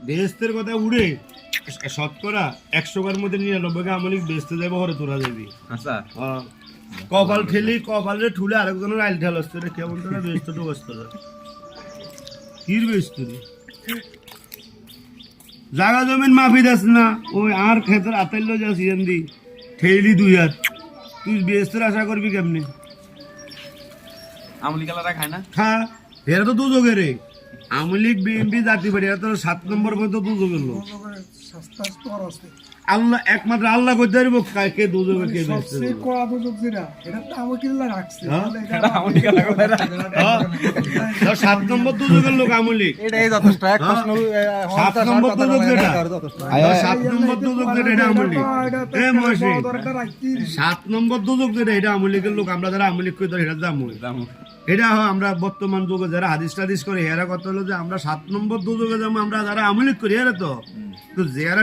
বেহেস্তের কথা উড়ে শতকরা 100 মধ্যে 99 আমলিক বেহেস্তে যাবে হরে তোরা যাবি। আচ্ছা কপাল ঠেলি কপালে ঠুলে আরেকজনের আইল ঠেল আসছে রে কেমন তোরা বেহেস্ত তো বসত কির বেহেস্ত রে জায়গা জমিন মাফি দাস না ওই আর ক্ষেতের আতাইল যা সিএন দি ঠেলি 2 হাত তুই বেহেস্তের আশা করবি কেমনে? আমলি কালারা খায় না খা এরা তো দুযোগে রে আমলিক বিএমপি জাতি পার্টি এরা তো 7 নম্বর পর্যন্ত দুযোগের লোক। সস্তা স্তর আছে আল্লাহ একমাত্র আল্লাহ কইতে পারবো কে দুযোগে কে বেহেস্তে সবচেয়ে কড়া দুযোগ যেটা এটা তো আমার কিল্লা রাখছে হ্যাঁ? তাহলে এটা আমলি কালারা খায় না 7 নম্বর দুযোগের লোক আমলিক এটাই যথেষ্ট এক প্রশ্ন 7 নম্বর দুযোগ যেটা 7 নম্বর দুযোগ যেটা এটা আমলিক এ মশি দরটা রাখছি 7 নম্বর দুযোগ যেটা এটা আমলিকের লোক আমরা যারা আমলিক কই ধরে এটা জামু এটা আমরা বর্তমান যুগে যারা হাদিস টাদিস করে এরা কথা হলো যে আমরা 7 নম্বর দুযোগে যাবো আমরা যারা আমলিক করি এরা তো যারা